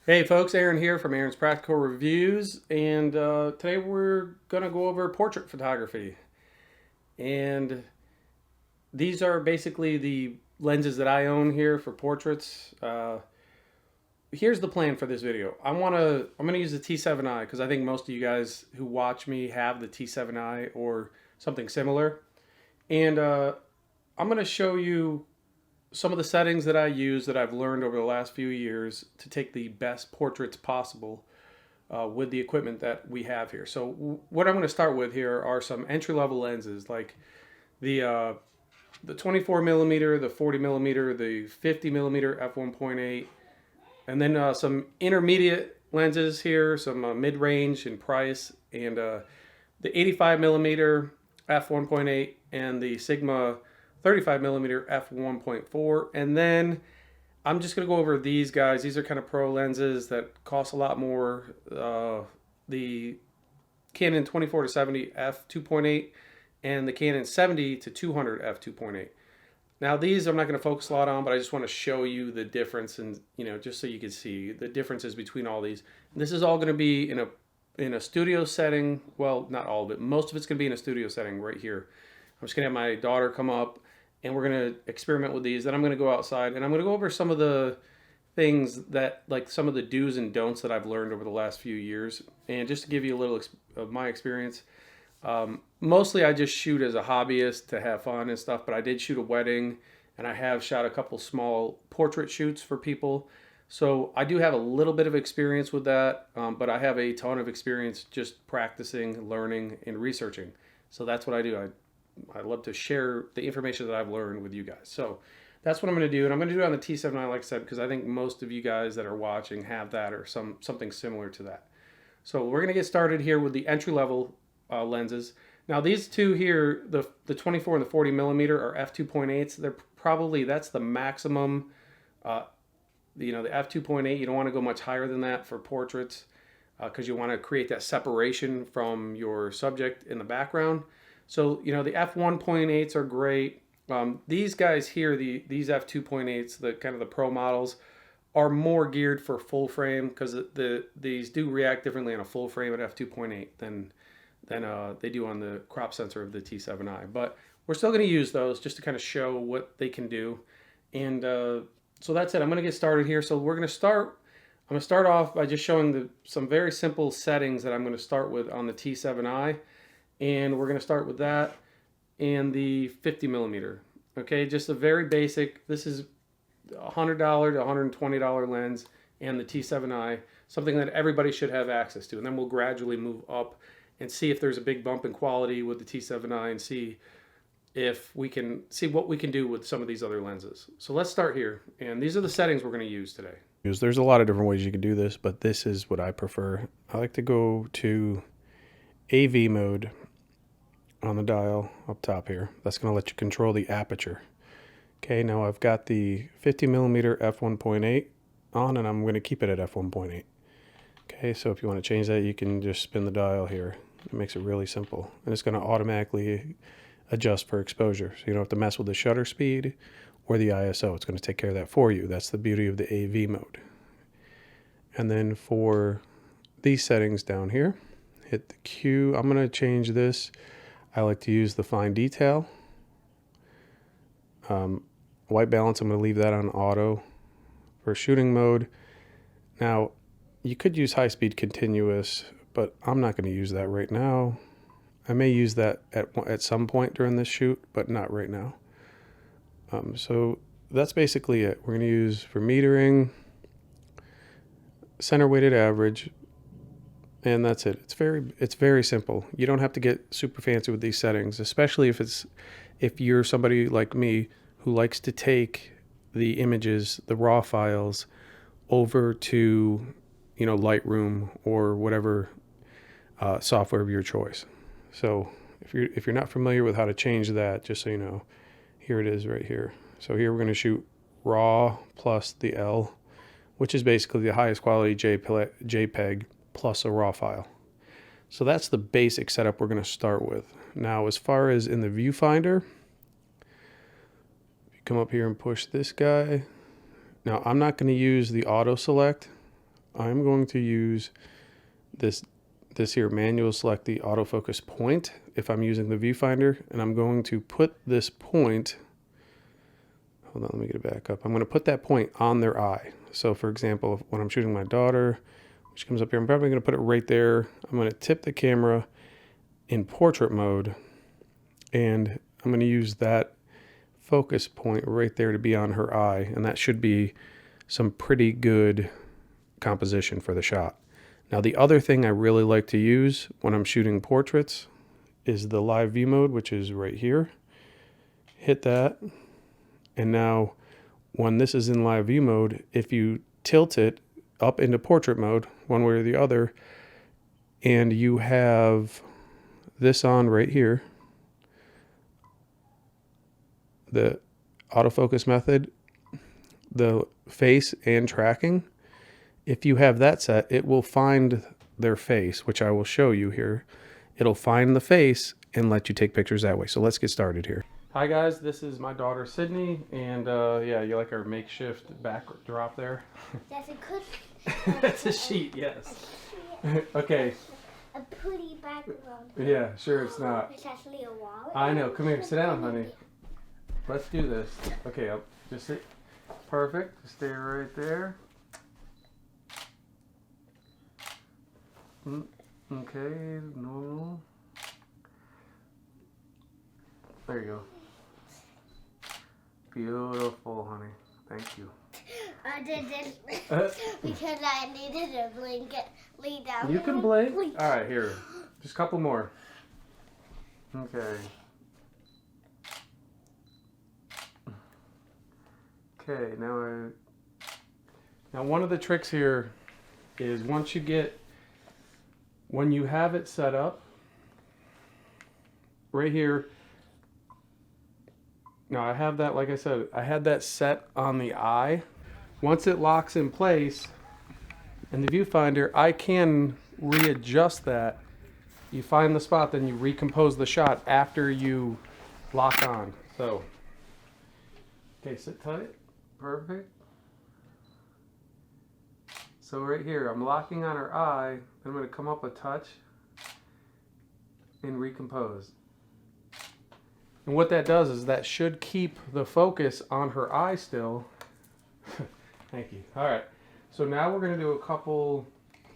Hey folks, Aaron here from Aaron's Practical Reviews, and today we're going to go over portrait photography. And these are basically the lenses that I own here for portraits. Here's the plan for this video. I'm going to use the T7i because I think most of you guys who watch me have the T7i or something similar. And I'm going to show you some of the settings that I use that I've learned over the last few years to take the best portraits possible with the equipment that we have here. So what I'm going to start with here are some entry-level lenses like the 24 millimeter, the 40 millimeter, the 50 millimeter f1.8, and then some intermediate lenses here, some mid-range in price, and the 85 millimeter f1.8 and the Sigma 35 millimeter f1.4. And then I'm just going to go over these guys. These are kind of pro lenses that cost a lot more. The Canon 24 to 70 f2.8 and the Canon 70 to 200 f2.8. Now these I'm not going to focus a lot on, but I just want to show you the difference, and just so you can see the differences between all these. And this is all going to be in a studio setting. Well, not all of it. Most of it's going to be in a studio setting right here. I'm just going to have my daughter come up and we're going to experiment with these. Then I'm going to go outside and I'm going to go over some of the things that, like some of the do's and don'ts that I've learned over the last few years. And just to give you a little of my experience, mostly I just shoot as a hobbyist to have fun and stuff, but I did shoot a wedding and I have shot a couple small portrait shoots for people. So I do have a little bit of experience with that, but I have a ton of experience just practicing, learning, and researching. So that's what I do. I love to share the information that I've learned with you guys. So that's what I'm going to do. And I'm going to do it on the T7i, like I said, because I think most of you guys that are watching have that or something similar to that. So we're going to get started here with the entry-level lenses. Now these two here, the 24 and the 40 millimeter are f2.8s. That's the maximum. The f2.8, you don't want to go much higher than that for portraits because you want to create that separation from your subject in the background. So, the f1.8s are great. These guys here, these f2.8s, the kind of the pro models, are more geared for full frame because these do react differently on a full frame at f2.8 than they do on the crop sensor of the T7i. But we're still going to use those just to kind of show what they can do. And so that's it. I'm going to get started here. So I'm going to start off by just showing some very simple settings that I'm going to start with on the T7i. And we're going to start with that and the 50 millimeter. Okay, just a very basic. This is $100 to $120 lens and the T7i, something that everybody should have access to. And then we'll gradually move up and see if there's a big bump in quality with the T7i and see if we can see what we can do with some of these other lenses. So let's start here. And these are the settings we're going to use today. There's a lot of different ways you can do this, but this is what I prefer. I like to go to AV mode on the dial up top here. That's going to let you control the aperture. Okay, now I've got the 50 millimeter f1.8 on, and I'm going to keep it at f1.8. Okay, so if you want to change that, you can just spin the dial here. It makes it really simple, and it's going to automatically adjust for exposure, so you don't have to mess with the shutter speed or the ISO. It's going to take care of that for you. That's the beauty of the AV mode. And then for these settings down here, hit the Q. I'm going to change this. I like to use the fine detail. White balance, I'm going to leave that on auto. For shooting mode, now you could use high speed continuous, but I'm not going to use that right now. I may use that at some point during this shoot, but not right now. So that's basically it. We're going to use for metering, center weighted average, and that's it. It's very simple. You don't have to get super fancy with these settings, especially if you're somebody like me who likes to take the images, the raw files, over to Lightroom or whatever software of your choice. So if you're not familiar with how to change that, just so you know, here it is right here. So here we're going to shoot raw plus the L, which is basically the highest quality JPEG plus a raw file. So that's the basic setup we're going to start with. Now, as far as in the viewfinder, come up here and push this guy. Now I'm not going to use the auto select I'm going to use this here manual select the autofocus point if I'm using the viewfinder, and I'm going to put this point, hold on, let me get it back up. I'm going to put that point on their eye. So for example, when I'm shooting my daughter, she comes up here, I'm probably going to put it right there. I'm going to tip the camera in portrait mode, and I'm going to use that focus point right there to be on her eye, and that should be some pretty good composition for the shot. Now the other thing I really like to use when I'm shooting portraits is the live view mode, which is right here. Hit that, and now when this is in live view mode, if you tilt it up into portrait mode one way or the other, and you have this on right here, the autofocus method, the face and tracking, if you have that set, it will find their face, which I will show you here. It'll find the face and let you take pictures that way. So let's get started here. Hi guys, this is my daughter Sydney, and yeah, you like our makeshift backdrop there? That's a good. It's a sheet, yes. Okay. A pretty background. Yeah, sure it's not. It's actually a wall. I know. Come here, sit down, honey. Let's do this. Okay, I'll just sit. Perfect. Just stay right there. Okay, normal. There you go. Beautiful, honey. Thank you. I did this because I needed a blanket. Lay down. You can blink. All right, here. Just a couple more. Okay. Okay, now one of the tricks here is when you have it set up right here. Now I have that, like I said, I had that set on the eye. Once it locks in place in the viewfinder, I can readjust that. You find the spot, then you recompose the shot after you lock on. So, okay, sit tight. Perfect. So right here, I'm locking on her eye. I'm going to come up a touch and recompose. And what that does is that should keep the focus on her eye still. Thank you. All right. So now we're going to do a couple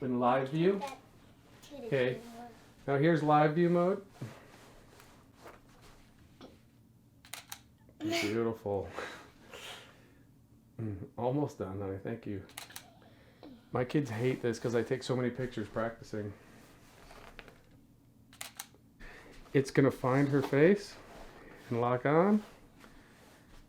in live view. Okay. Now here's live view mode. Beautiful. Almost done, honey. Thank you. My kids hate this because I take so many pictures practicing. It's going to find her face and lock on.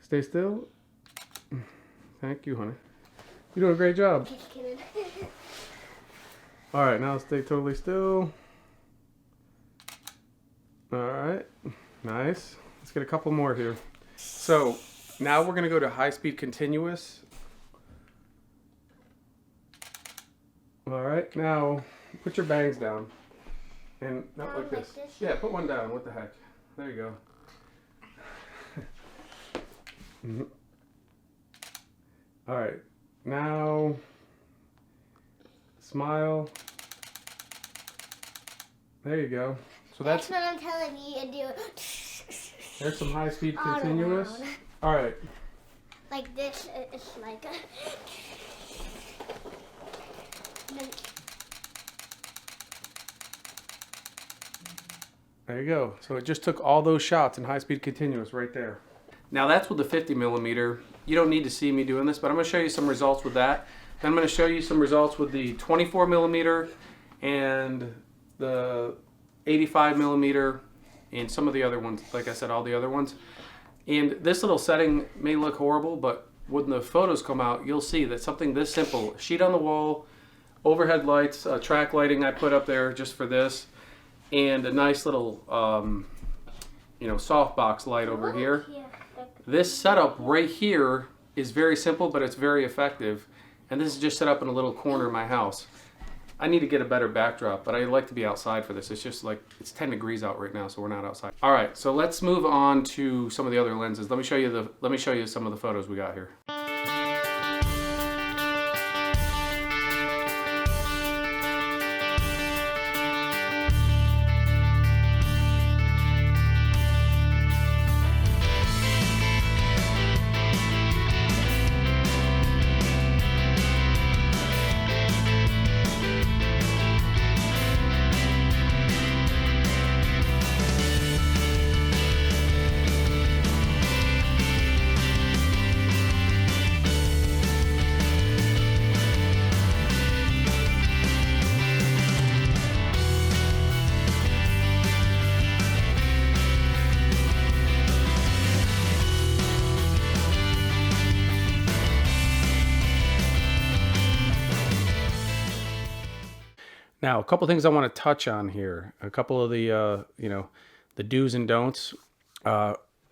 Stay still. Thank you, honey. You're doing a great job. All right, now stay totally still. All right, nice. Let's get a couple more here. So now we're going to go to high-speed continuous. All right, now put your bangs down. And not like this. Yeah, put one down. What the heck? There you go. All right, now smile. There you go. So that's what I'm telling you to do. There's some high-speed continuous. All right. Like this, it's like a... There you go. So it just took all those shots in high-speed continuous right there. Now that's with the 50mm. You don't need to see me doing this, but I'm going to show you some results with that. Then I'm going to show you some results with the 24mm and the 85mm and some of the other ones. Like I said, all the other ones. And this little setting may look horrible, but when the photos come out, you'll see that something this simple, sheet on the wall, overhead lights, track lighting I put up there just for this, and a nice little, softbox light over here. This setup right here is very simple, but it's very effective. And this is just set up in a little corner of my house. I need to get a better backdrop, but I like to be outside for this. It's just like, it's 10 degrees out right now, so we're not outside. All right, so let's move on to some of the other lenses. Let me show you some of the photos we got here. Now, a couple things I want to touch on here. A couple of the, the do's and don'ts.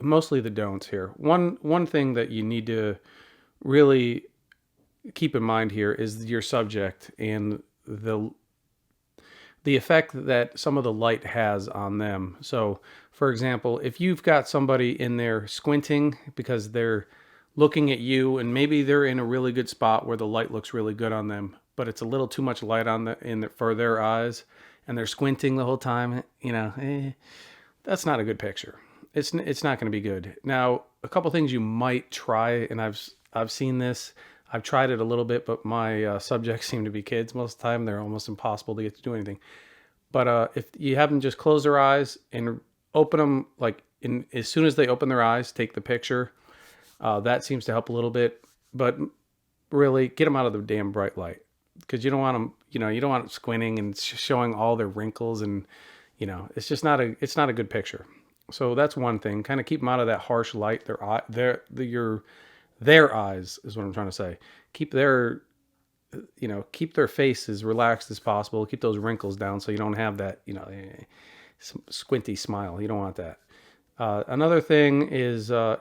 Mostly the don'ts here. One thing that you need to really keep in mind here is your subject and the effect that some of the light has on them. So, for example, if you've got somebody in there squinting because they're looking at you and maybe they're in a really good spot where the light looks really good on them, but it's a little too much light on for their eyes, and they're squinting the whole time, that's not a good picture. It's not going to be good. Now, a couple things you might try, and I've seen this. I've tried it a little bit, but my subjects seem to be kids most of the time. They're almost impossible to get to do anything. But if you have them just close their eyes and open them, as soon as they open their eyes, take the picture. That seems to help a little bit. But really, get them out of the damn bright light, because you don't want them. You don't want them squinting and showing all their wrinkles, and it's just not a good picture. So that's one thing. Kind of keep them out of that harsh light. Their eyes is what I'm trying to say. Keep their face as relaxed as possible. Keep those wrinkles down so you don't have that, squinty smile. You don't want that. Another thing is that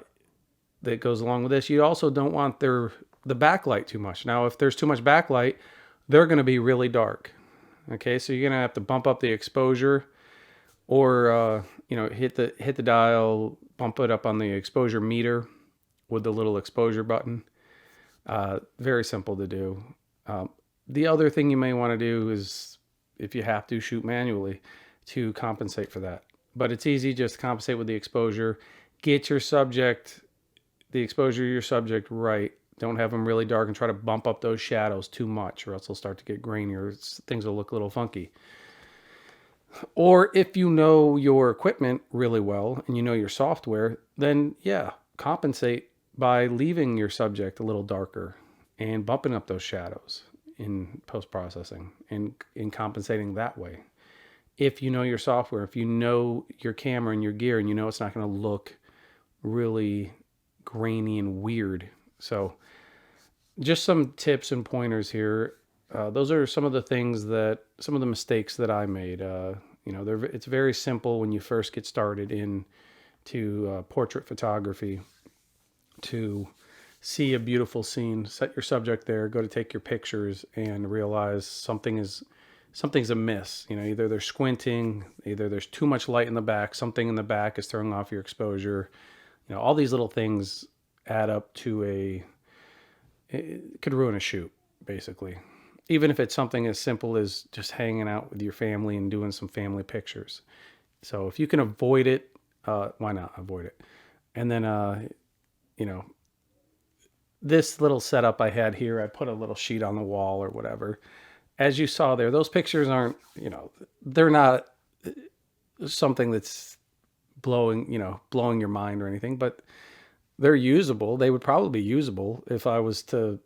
goes along with this. You also don't want the backlight too much. Now, if there's too much backlight, they're going to be really dark. Okay, so you're going to have to bump up the exposure, or hit the dial, bump it up on the exposure meter with the little exposure button. Very simple to do. The other thing you may want to do is, if you have to, shoot manually to compensate for that. But it's easy just to compensate with the exposure. Get the exposure of your subject right. Don't have them really dark and try to bump up those shadows too much, or else they'll start to get grainier. Things will look a little funky. Or if you know your equipment really well and you know your software, then compensate by leaving your subject a little darker and bumping up those shadows in post-processing and compensating that way. If you know your software, if you know your camera and your gear, and it's not going to look really grainy and weird. So just some tips and pointers here. Those are some of the mistakes that I made. It's very simple when you first get started into portrait photography to see a beautiful scene, set your subject there, go to take your pictures, and realize something's amiss. Either they're squinting, either there's too much light in the back, something in the back is throwing off your exposure. All these little things add up to it could ruin a shoot, basically. Even if it's something as simple as just hanging out with your family and doing some family pictures. So if you can avoid it, why not avoid it? And then, this little setup I had here, I put a little sheet on the wall or whatever. As you saw there, those pictures aren't, they're not something that's blowing your mind or anything, but they're usable. They would probably be usable if I was to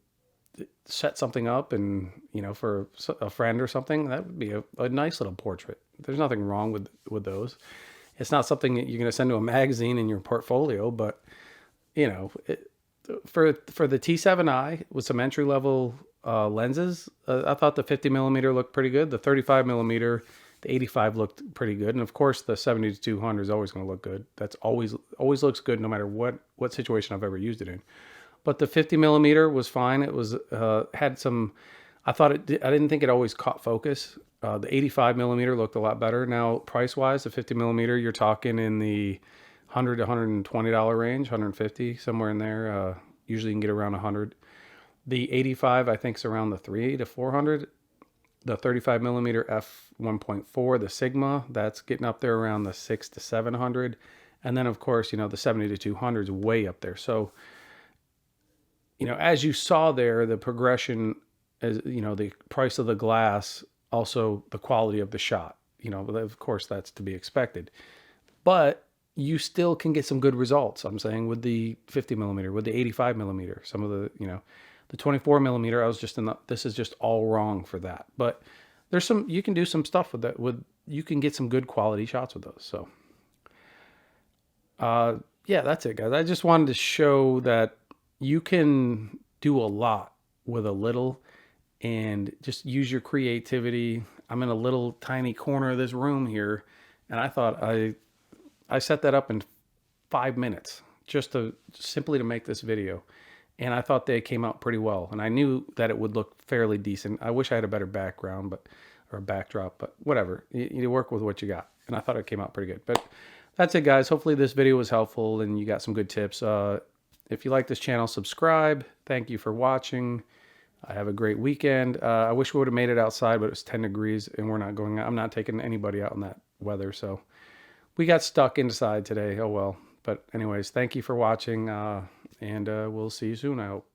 set something up and, for a friend or something. That would be a nice little portrait. There's nothing wrong with those. It's not something that you're going to send to a magazine in your portfolio, but, for the T7i with some entry level lenses, I thought the 50 millimeter looked pretty good. The 35 millimeter, the 85 looked pretty good, and of course the 70-200 is always going to look good. That's always looks good no matter what situation I've ever used it in. But the 50 millimeter was fine. It was had some. I didn't think it always caught focus. The 85 millimeter looked a lot better. Now, price wise, the 50 millimeter, you're talking in the $100 to $120 range, 150 somewhere in there. Usually you can get around 100. The 85 I think is around the 300 to 400. The 35 millimeter f1.4, the Sigma, that's getting up there around the 600 to 700. And then of course, the 70-200 is way up there. So, as you saw there, the progression is, the price of the glass, also the quality of the shot, of course that's to be expected, but you still can get some good results. I'm saying with the 50 millimeter, with the 85 millimeter, some of the, the 24 millimeter, this is just all wrong for that. But you can do some stuff with that. You can get some good quality shots with those. So, that's it, guys. I just wanted to show that you can do a lot with a little, and just use your creativity. I'm in a little tiny corner of this room here, and I thought I set that up in 5 minutes just simply to make this video. And I thought they came out pretty well. And I knew that it would look fairly decent. I wish I had a better background, or a backdrop, but whatever. You work with what you got. And I thought it came out pretty good. But that's it, guys. Hopefully this video was helpful and you got some good tips. If you like this channel, subscribe. Thank you for watching. Have a great weekend. I wish we would have made it outside, but it was 10 degrees and we're not going out. I'm not taking anybody out in that weather. So we got stuck inside today. Oh well. But anyways, thank you for watching. And we'll see you soon, I hope.